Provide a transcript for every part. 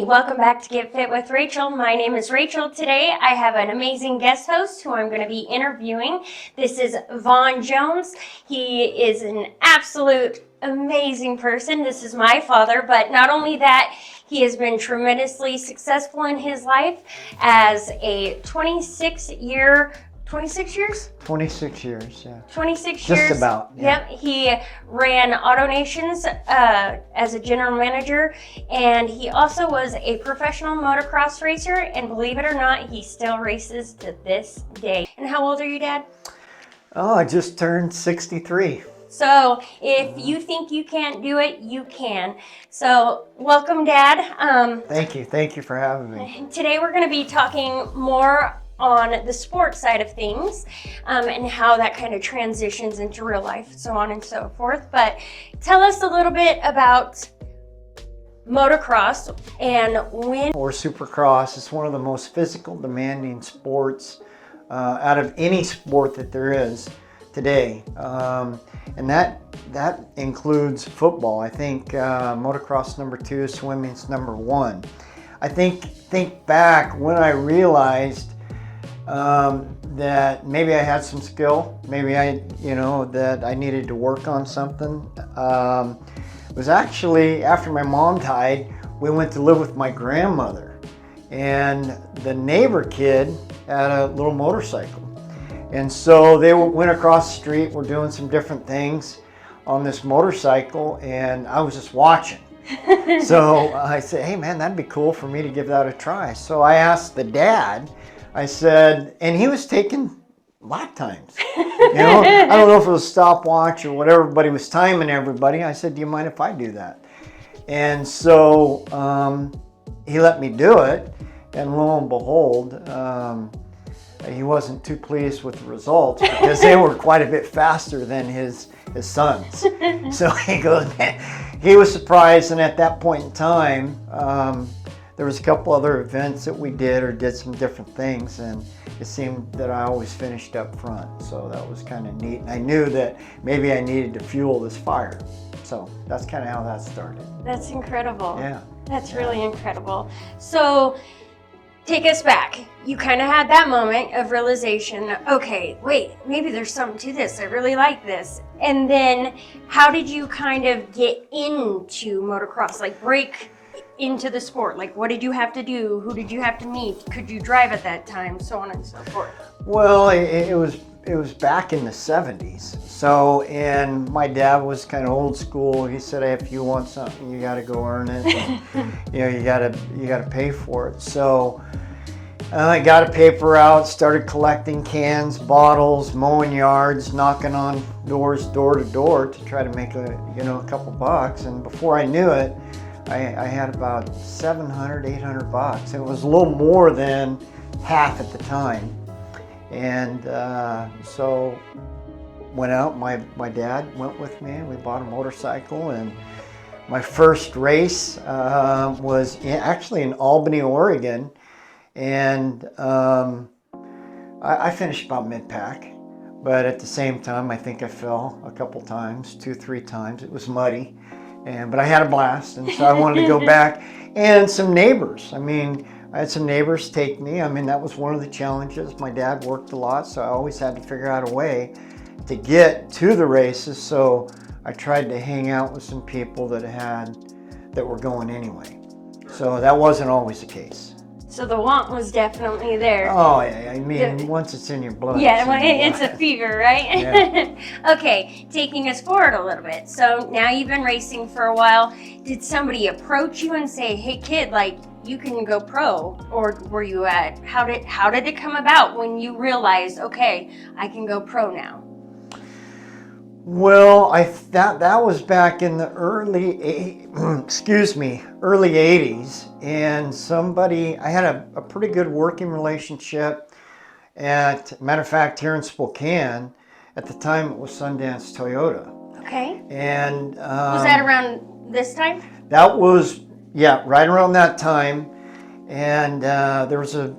Welcome back to Get Fit with Rachel. My name is Rachel. Today I have an amazing guest host who I'm going to be interviewing. This is Vonn Jones. He is an absolute amazing person. This is my father, but not only that, he has been tremendously successful in his life as a 26 years, yeah. 26 years. Just about. Yeah. Yep. He ran AutoNations as a general manager, and he also was a professional motocross racer, and believe it or not, he still races to this day. And how old are you, Dad? Oh, I just turned 63. So if you think you can't do it, you can. So welcome, Dad. Thank you for having me. Today we're going to be talking more on the sports side of things and how that kind of transitions into real life, so on and so forth. But tell us a little bit about motocross and when. Or supercross. It's one of the most physical, demanding sports out of any sport that there is today. And that includes football. I think motocross number 2, swimming's number 1. I think back when I realized that maybe I had some skill, maybe that I needed to work on something. It was actually after my mom died, we went to live with my grandmother, and the neighbor kid had a little motorcycle. And so they went across the street, were doing some different things on this motorcycle, and I was just watching. So I said, hey man, that'd be cool for me to give that a try. So I asked the dad, I said, and he was taking lap times. I don't know if it was stopwatch or whatever, but he was timing everybody. I said, do you mind if I do that? And so he let me do it, and lo and behold, he wasn't too pleased with the results because they were quite a bit faster than his sons. So he goes, man, he was surprised, and at that point in time, there was a couple other events that we did some different things, and it seemed that I always finished up front. So that was kind of neat. And I knew that maybe I needed to fuel this fire. So that's kind of how that started. That's incredible. Yeah. That's really incredible. So take us back. You kind of had that moment of realization, okay, wait, maybe there's something to this. I really like this. And then how did you kind of get into motocross, like break into the sport? Like, what did you have to do? Who did you have to meet? Could you drive at that time? So on and so forth. Well, it was back in the 70s. So, and my dad was kind of old school. He said, hey, if you want something, you got to go earn it. And, you got to pay for it. So I got a paper out, started collecting cans, bottles, mowing yards, knocking on doors, door to door, to try to make a couple bucks. And before I knew it, I had about $700, $800. It was a little more than half at the time. And so went out, my dad went with me, and we bought a motorcycle, and my first race was actually in Albany, Oregon, and I finished about mid-pack, but at the same time I think I fell a couple times, 2-3 times. It was muddy. But I had a blast, and so I wanted to go back. And some neighbors. I had some neighbors take me. That was one of the challenges. My dad worked a lot, so I always had to figure out a way to get to the races. So I tried to hang out with some people that were going anyway. So that wasn't always the case. So the want was definitely there. Oh yeah, once it's in your blood. Yeah, it's a fever, right? Yeah. Okay, taking us forward a little bit. So now you've been racing for a while. Did somebody approach you and say, hey kid, like you can go pro? Or were you how did it come about when you realized, okay, I can go pro now? Well, that was back in the early 80s, and I had a pretty good working relationship matter of fact, here in Spokane. At the time, it was Sundance Toyota. Okay. And was that around this time? That was, yeah, right around that time. And there was a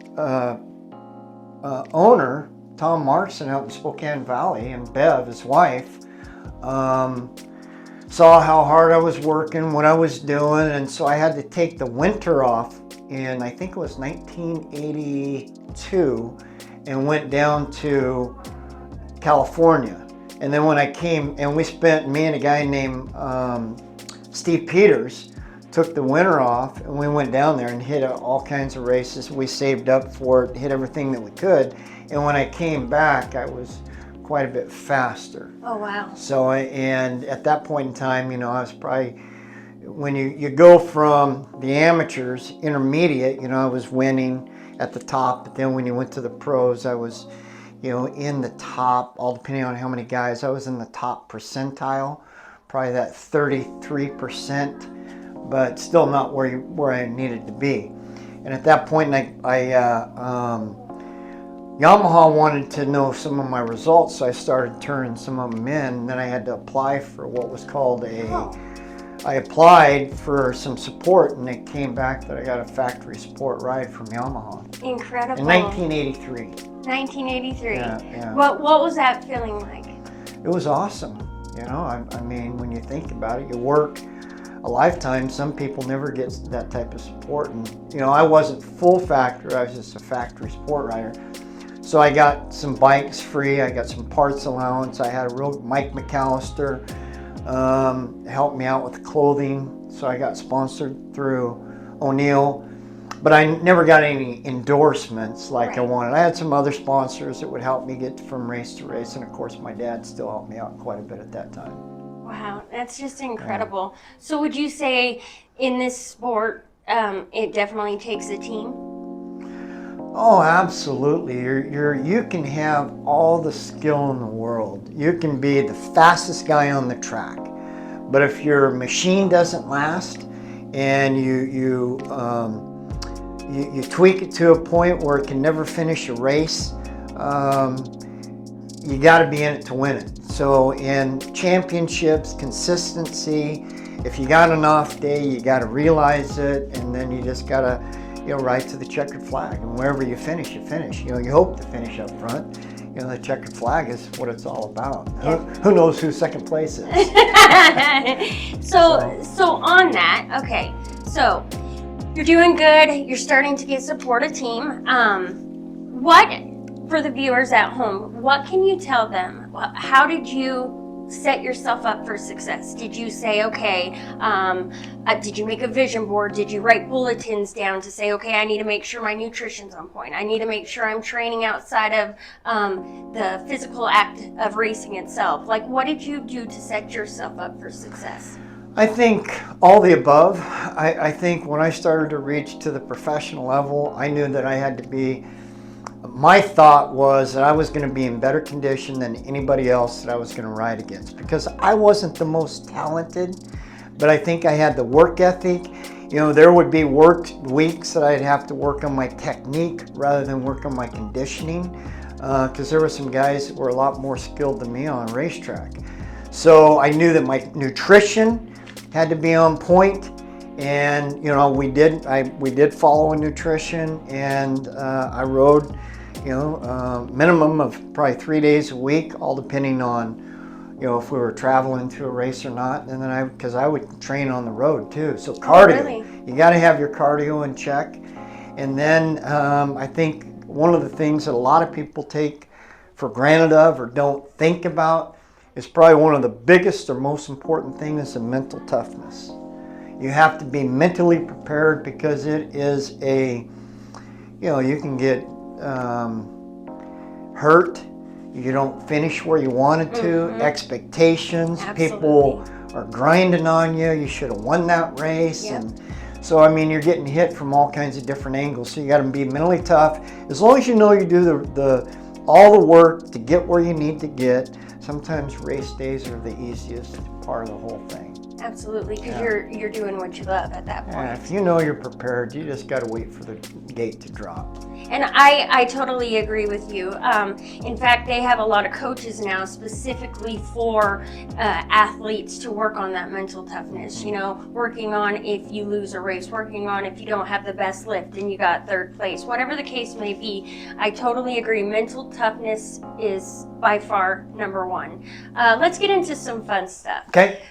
owner Tom Markson out in Spokane Valley, and Bev, his wife, saw how hard I was working, what I was doing, and so I had to take the winter off in, I think it was 1982, and went down to California. And then when I came, and me and a guy named Steve Peters took the winter off, and we went down there and hit all kinds of races. We saved up for it, hit everything that we could. And when I came back, I was quite a bit faster. Oh, wow. So, and at that point in time, you know, I was probably, when you go from the amateurs, intermediate, you know, I was winning at the top. But then when you went to the pros, I was, you know, in the top, all depending on how many guys, I was in the top percentile, probably that 33%, but still not where I needed to be. And at that point, Yamaha wanted to know some of my results, so I started turning some of them in, and then I had to apply for what was called I applied for some support, and it came back that I got a factory support ride from Yamaha. Incredible. In 1983. 1983. Yeah. What was that feeling like? It was awesome. You know, I mean, when you think about it, you work a lifetime. Some people never get that type of support. And, you know, I wasn't full factory. I was just a factory support rider. So I got some bikes free. I got some parts allowance. I had a real Mike McAllister helped me out with clothing. So I got sponsored through O'Neill. But I never got any endorsements like I wanted. I had some other sponsors that would help me get from race to race. And of course, my dad still helped me out quite a bit at that time. Wow, that's just incredible. Yeah. So would you say in this sport, it definitely takes a team? Oh, absolutely. You can have all the skill in the world. You can be the fastest guy on the track. But if your machine doesn't last and you tweak it to a point where it can never finish a race, you got to be in it to win it. So in championships, consistency, if you got an off day, you got to realize it, and then you just got to, you know, ride to the checkered flag. And wherever you finish, you finish. You know, you hope to finish up front. You know, the checkered flag is what it's all about. Yeah. Who knows who second place is? So on that, okay, so you're doing good. You're starting to get support a team. What, for the viewers at home, what can you tell them? How did you set yourself up for success? Did you say, okay, did you make a vision board? Did you write bulletins down to say, okay, I need to make sure my nutrition's on point. I need to make sure I'm training outside of the physical act of racing itself. Like, what did you do to set yourself up for success? I think all the above. I think when I started to reach to the professional level, I knew that I had to be, my thought was that I was going to be in better condition than anybody else that I was going to ride against, because I wasn't the most talented, but I think I had the work ethic. You know, there would be work weeks that I'd have to work on my technique rather than work on my conditioning, because there were some guys that were a lot more skilled than me on a racetrack. So I knew that my nutrition had to be on point, and you know, we did follow a nutrition, and I rode, you know, minimum of probably 3 days a week, all depending on, you know, if we were traveling to a race or not. And then because I would train on the road too, so cardio. Really? You got to have your cardio in check. And then I think one of the things that a lot of people take for granted of or don't think about is probably one of the biggest or most important things is the mental toughness. You have to be mentally prepared, because it is you know, you can get hurt. You don't finish where you wanted to. Mm-hmm. Expectations. Absolutely. People are grinding on you. You should have won that race. Yep. And so, I mean, you're getting hit from all kinds of different angles. So you got to be mentally tough. As long as you know you do all the work to get where you need to get. Sometimes race days are the easiest part of the whole thing. Absolutely, because Yeah. you're doing what you love at that point. Yeah, if you know you're prepared, you just got to wait for the gate to drop. And I totally agree with you. In fact, they have a lot of coaches now specifically for athletes to work on that mental toughness. You know, working on if you lose a race, working on if you don't have the best lift and you got third place, whatever the case may be. I totally agree. Mental toughness is by far number one. Let's get into some fun stuff. Okay.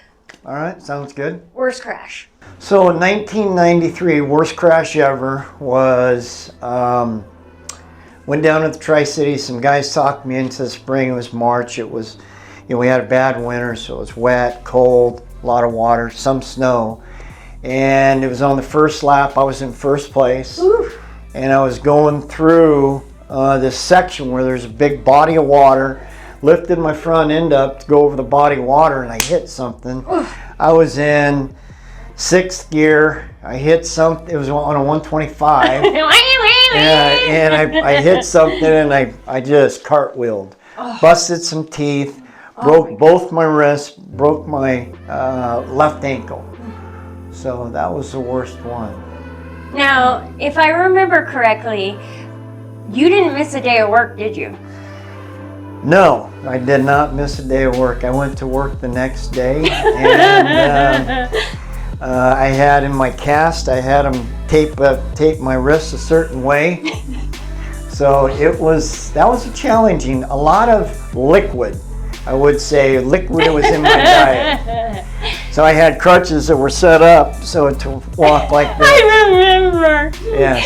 All right. Sounds good. Worst crash. So in 1993, worst crash ever was, went down to the Tri-Cities. Some guys talked me into the spring. It was March. It was, we had a bad winter, so it was wet, cold, a lot of water, some snow. And it was on the first lap. I was in first place. Oof. And I was going through this section where there's a big body of water. Lifted my front end up to go over the body of water, and I hit something. Oof. I was in 6th gear. I hit something. It was on a 125. and I hit something, and I just cartwheeled. Oh. Busted some teeth. Broke both my wrists. Broke my left ankle. So that was the worst one. Now, if I remember correctly, you didn't miss a day of work, did you? No, I did not miss a day of work. I went to work the next day, and I had in my cast, I had them tape my wrists a certain way. So that was a lot of liquid. I would say liquid was in my diet. So I had crutches that were set up so to walk like this. I remember. Yeah.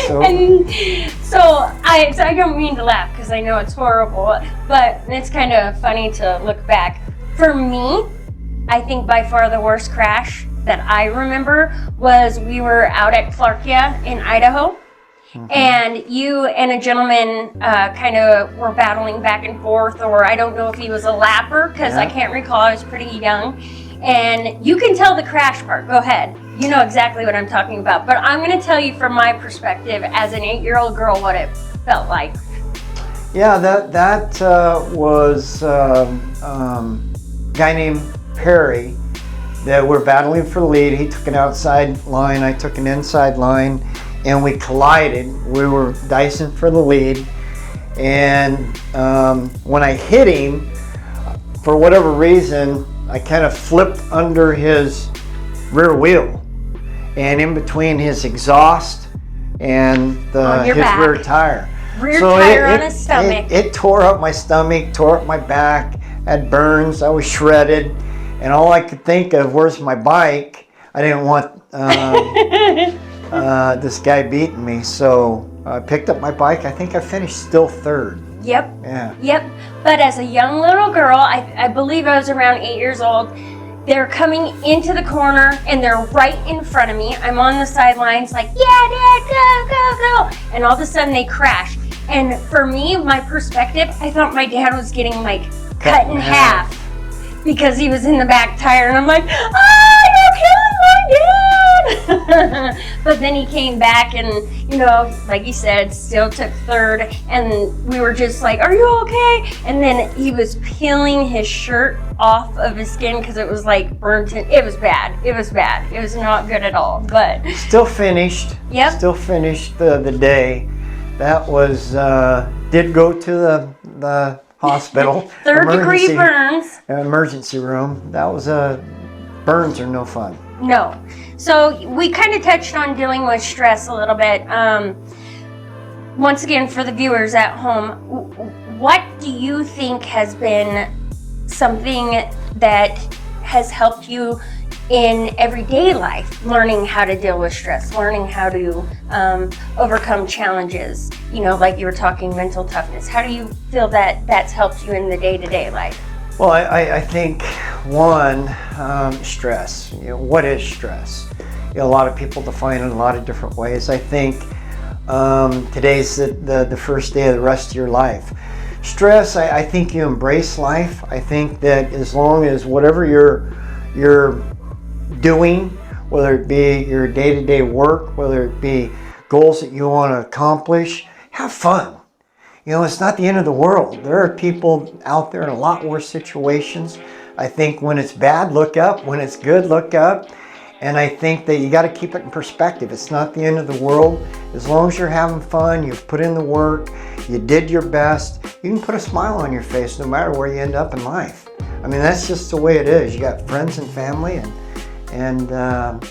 So I don't mean to laugh because I know it's horrible, but it's kind of funny to look back. For me, I think by far the worst crash that I remember was we were out at Clarkia in Idaho. And you and a gentleman kind of were battling back and forth, or I don't know if he was a lapper because I can't recall. I was pretty young. And you can tell the crash part. Go ahead. You know exactly what I'm talking about. But I'm going to tell you from my perspective as an 8-year-old girl what it felt like. Yeah, that was a guy named Perry that we're battling for the lead. He took an outside line. I took an inside line. And we collided. We were dicing for the lead, and when I hit him, for whatever reason, I kind of flipped under his rear wheel, and in between his exhaust and his rear tire. Rear tire on his stomach. It tore up my stomach, tore up my back, had burns. I was shredded, and all I could think of, where's my bike? I didn't want this guy beating me, so I picked up my bike. I think I finished still third. Yep. Yeah. Yep. But as a young little girl, I believe I was around 8 years old. They're coming into the corner and they're right in front of me. I'm on the sidelines like, yeah, Dad, go, go, go. And all of a sudden they crash. And for me, my perspective, I thought my dad was getting like cut in half because he was in the back tire. And I'm like, oh, you're killing my dad. But then he came back and, you know, like you said, still took third. And we were just like, are you okay? And then he was peeling his shirt off of his skin because it was like burnt in. It was bad. It was bad. It was not good at all. But still finished. Yep. Still finished the day. That was, did go to the hospital. Third-degree burns. Emergency room. That was burns are no fun. No. So we kind of touched on dealing with stress a little bit. Once again, for the viewers at home, what do you think has been something that has helped you in everyday life, learning how to deal with stress, learning how to overcome challenges, you know, like you were talking mental toughness? How do you feel that that's helped you in the day-to-day life? Well, I think one, stress. You know, what is stress? You know, a lot of people define it in a lot of different ways. I think today's the first day of the rest of your life. Stress, I think you embrace life. I think that as long as whatever you're doing, whether it be your day-to-day work, whether it be goals that you want to accomplish, have fun. You know, it's not the end of the world. There are people out there in a lot worse situations, I think when it's bad, look up. When it's good, look up. And I think that you got to keep it in perspective. It's not the end of the world. As long as you're having fun, you've put in the work, you did your best, you can put a smile on your face no matter where you end up in life. I mean, that's just the way it is. You got friends and family, and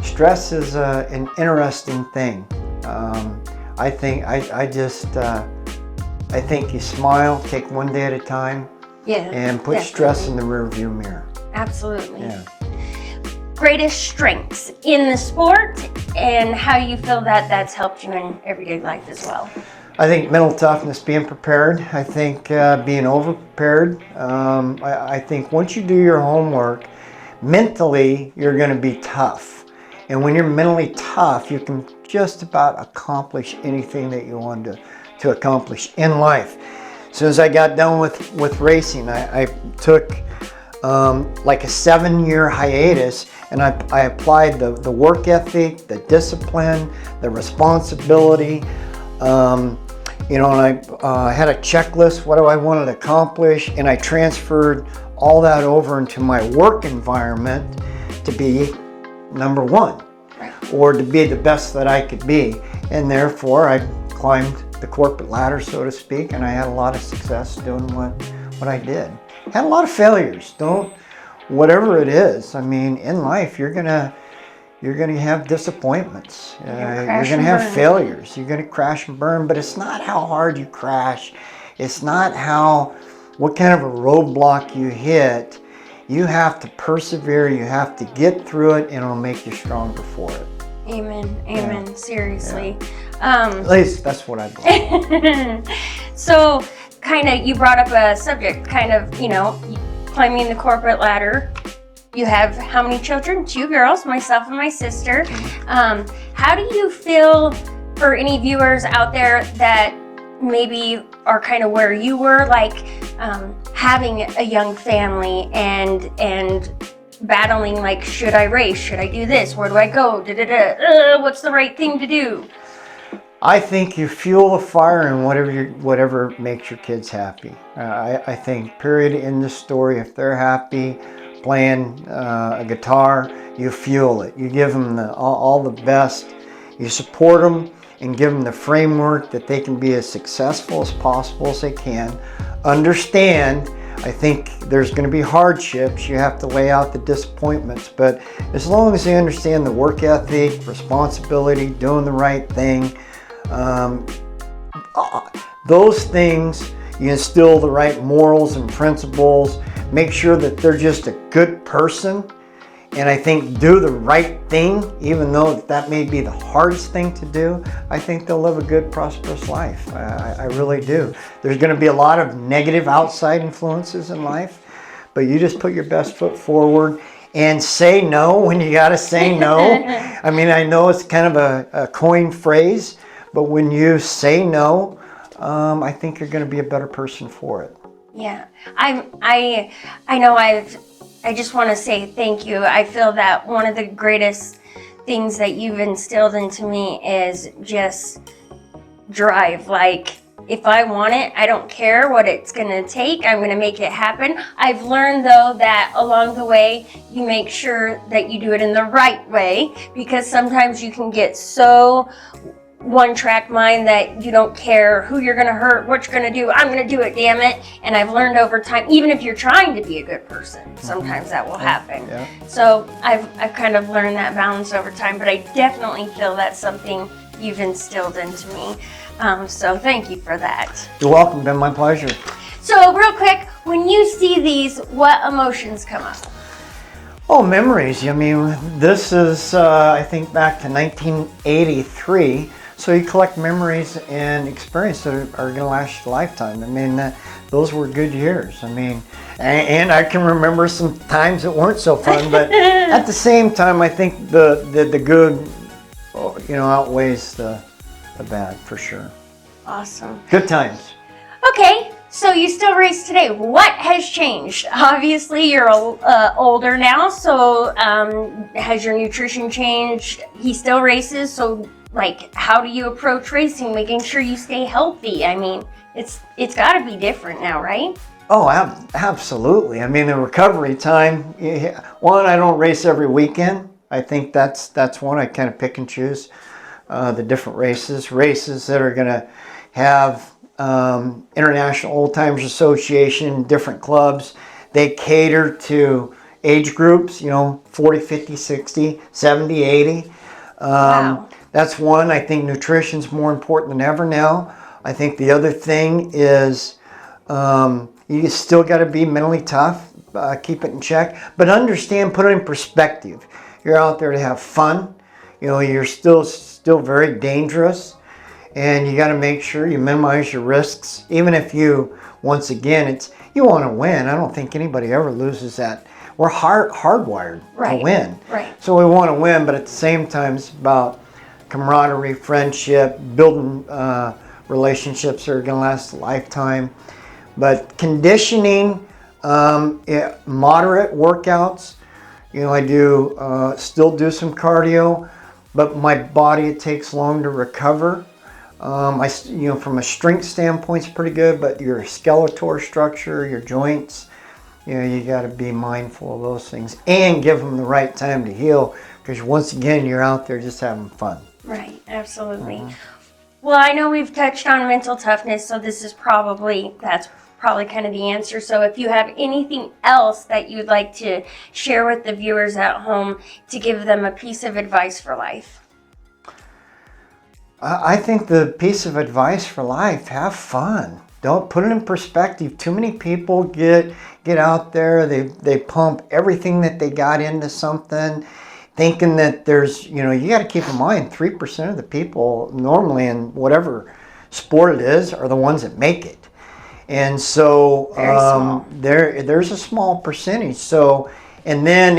stress is an interesting thing. I think you smile, take one day at a time, and put stress in the rearview mirror. Absolutely. Yeah. Greatest strengths in the sport, and how you feel that that's helped you in everyday life as well. I think mental toughness, being prepared. I think being over-prepared. I think once you do your homework, mentally you're going to be tough. And when you're mentally tough, you can just about accomplish anything that you want to accomplish in life. As soon as I got done with racing, I took like a 7-year hiatus, and I applied the work ethic, the discipline, the responsibility, and I had a checklist, what do I want to accomplish, and I transferred all that over into my work environment to be number one, or to be the best that I could be. And therefore I climbed the corporate ladder, so to speak, and I had a lot of success doing what I did. Had a lot of failures. Whatever it is, I mean, in life you're gonna have disappointments. You're gonna have failures. You're gonna crash and burn. But it's not how hard you crash. It's not what kind of a roadblock you hit. You have to persevere. You have to get through it, and it'll make you stronger for it. Amen. Amen. Yeah. Seriously. Yeah. At least that's what I believe. So, kind of, you brought up a subject, kind of, climbing the corporate ladder. You have how many children? 2 girls, myself and my sister. How do you feel, for any viewers out there that maybe are kind of where you were, like having a young family and battling, like, should I race? Should I do this? Where do I go? What's the right thing to do? I think you fuel the fire in whatever makes your kids happy. I think, period, in the story, if they're happy playing a guitar, you fuel it. You give them all the best. You support them and give them the framework that they can be as successful as possible as they can. Understand, I think there's going to be hardships. You have to lay out the disappointments. But as long as they understand the work ethic, responsibility, doing the right thing, those things, you instill the right morals and principles, make sure that they're just a good person, and I think do the right thing, even though that may be the hardest thing to do. I think they'll live a good, prosperous life. I really do. There's going to be a lot of negative outside influences in life, but you just put your best foot forward and say no when you got to say no. I mean, I know it's kind of a coined phrase, but when you say no, I think you're going to be a better person for it. Yeah, I know I just want to say thank you. I feel that one of the greatest things that you've instilled into me is just drive. Like, if I want it, I don't care what it's going to take. I'm going to make it happen. I've learned, though, that along the way, you make sure that you do it in the right way, because sometimes you can get so one-track mind that you don't care who you're going to hurt, what you're going to do. I'm going to do it, damn it. And I've learned over time, even if you're trying to be a good person, sometimes that will happen. Yeah. So I've kind of learned that balance over time, but I definitely feel that's something you've instilled into me. So thank you for that. You're welcome. Been my pleasure. So real quick, when you see these, what emotions come up? Oh, memories. I mean, this is, I think, back to 1983. So you collect memories and experiences that are going to last you a lifetime. I mean, those were good years. I mean, and I can remember some times that weren't so fun, but at the same time, I think the good, outweighs the bad for sure. Awesome. Good times. Okay, so you still race today. What has changed? Obviously, you're older now, so has your nutrition changed? He still races, so like, how do you approach racing, making sure you stay healthy? I mean, it's got to be different now, right? Oh, absolutely. I mean, the recovery time. One, I don't race every weekend. I think that's one. I kind of pick and choose the different races that are going to have International Old Timers Association, different clubs. They cater to age groups, 40, 50, 60, 70, 80. Wow. That's one. I think nutrition's more important than ever now. I think the other thing is you still got to be mentally tough, keep it in check, but understand, put it in perspective. You're out there to have fun. You're still very dangerous, and you got to make sure you minimize your risks. Even if once again, you want to win. I don't think anybody ever loses that. We're hardwired to win. Right. So we want to win, but at the same time, it's about camaraderie, friendship, building relationships that are going to last a lifetime. But conditioning, moderate workouts. I still do some cardio, but my body, it takes long to recover. From a strength standpoint, it's pretty good, but your skeletal structure, your joints, you got to be mindful of those things and give them the right time to heal, because once again, you're out there just having fun. Right, absolutely. Well, I know we've touched on mental toughness, so that's probably kind of the answer. So if you have anything else that you'd like to share with the viewers at home to give them a piece of advice for life. I think the piece of advice for life, have fun. Don't put it in perspective. Too many people get out there, they pump everything that they got into something, thinking that there's, you got to keep in mind 3% of the people normally in whatever sport it is are the ones that make it. And so there's a small percentage. So, and then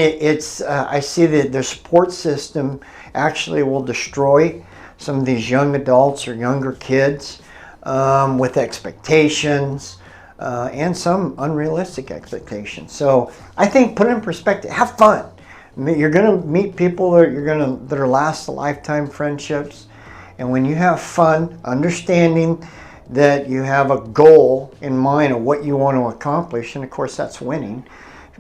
I see that the support system actually will destroy some of these young adults or younger kids with expectations and some unrealistic expectations. So I think put it in perspective, have fun. I mean, you're going to meet people that are last a lifetime friendships. And when you have fun, understanding that you have a goal in mind of what you want to accomplish, and of course that's winning,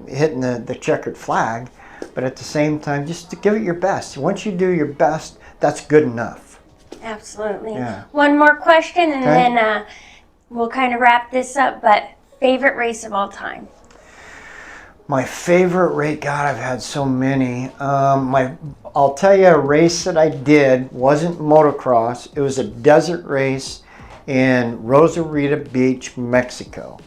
hitting the checkered flag, but at the same time, just to give it your best. Once you do your best, that's good enough. Absolutely. Yeah. One more question, and then we'll kind of wrap this up, but favorite race of all time? My favorite race, God, I've had so many. I'll tell you a race that I did, wasn't motocross. It was a desert race in Rosarita Beach, Mexico.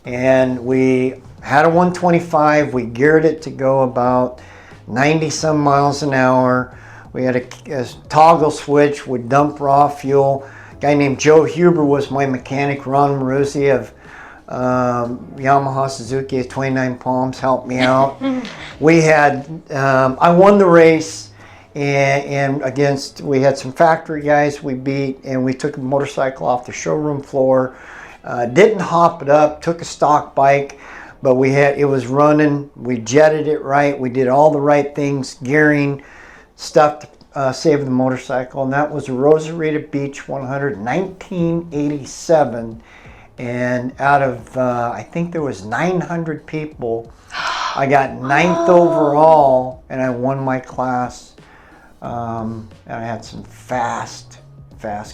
And we had a 125. We geared it to go about 90 some miles an hour. We had a toggle switch, would dump raw fuel. A guy named Joe Huber was my mechanic. Ron Maruzzi of Yamaha Suzuki 29 Palms helped me out. We had, I won the race, and we had some factory guys we beat, and we took a motorcycle off the showroom floor. Didn't hop it up, took a stock bike, but it was running. We jetted it right. We did all the right things, gearing, stuff to save the motorcycle, and that was Rosarita Beach 100, 1987. And out of, I think there was 900 people, I got 9th overall, and I won my class. And I had some fast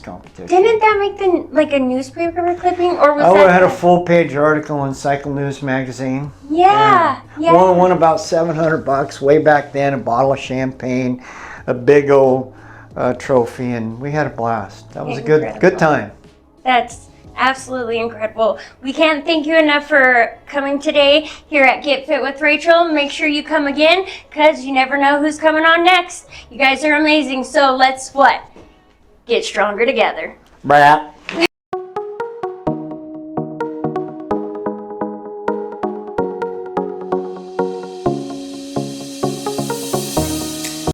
competition. Didn't that make a newspaper clipping, or was I had a full-page article in Cycle News magazine. Yeah. Won about $700 way back then, a bottle of champagne, a big old trophy, and we had a blast. That was a good time. That's absolutely incredible. We can't thank you enough for coming today here at Get Fit with Rachel. Make sure you come again, because you never know who's coming on next. You guys are amazing. So let's get stronger together. Brap.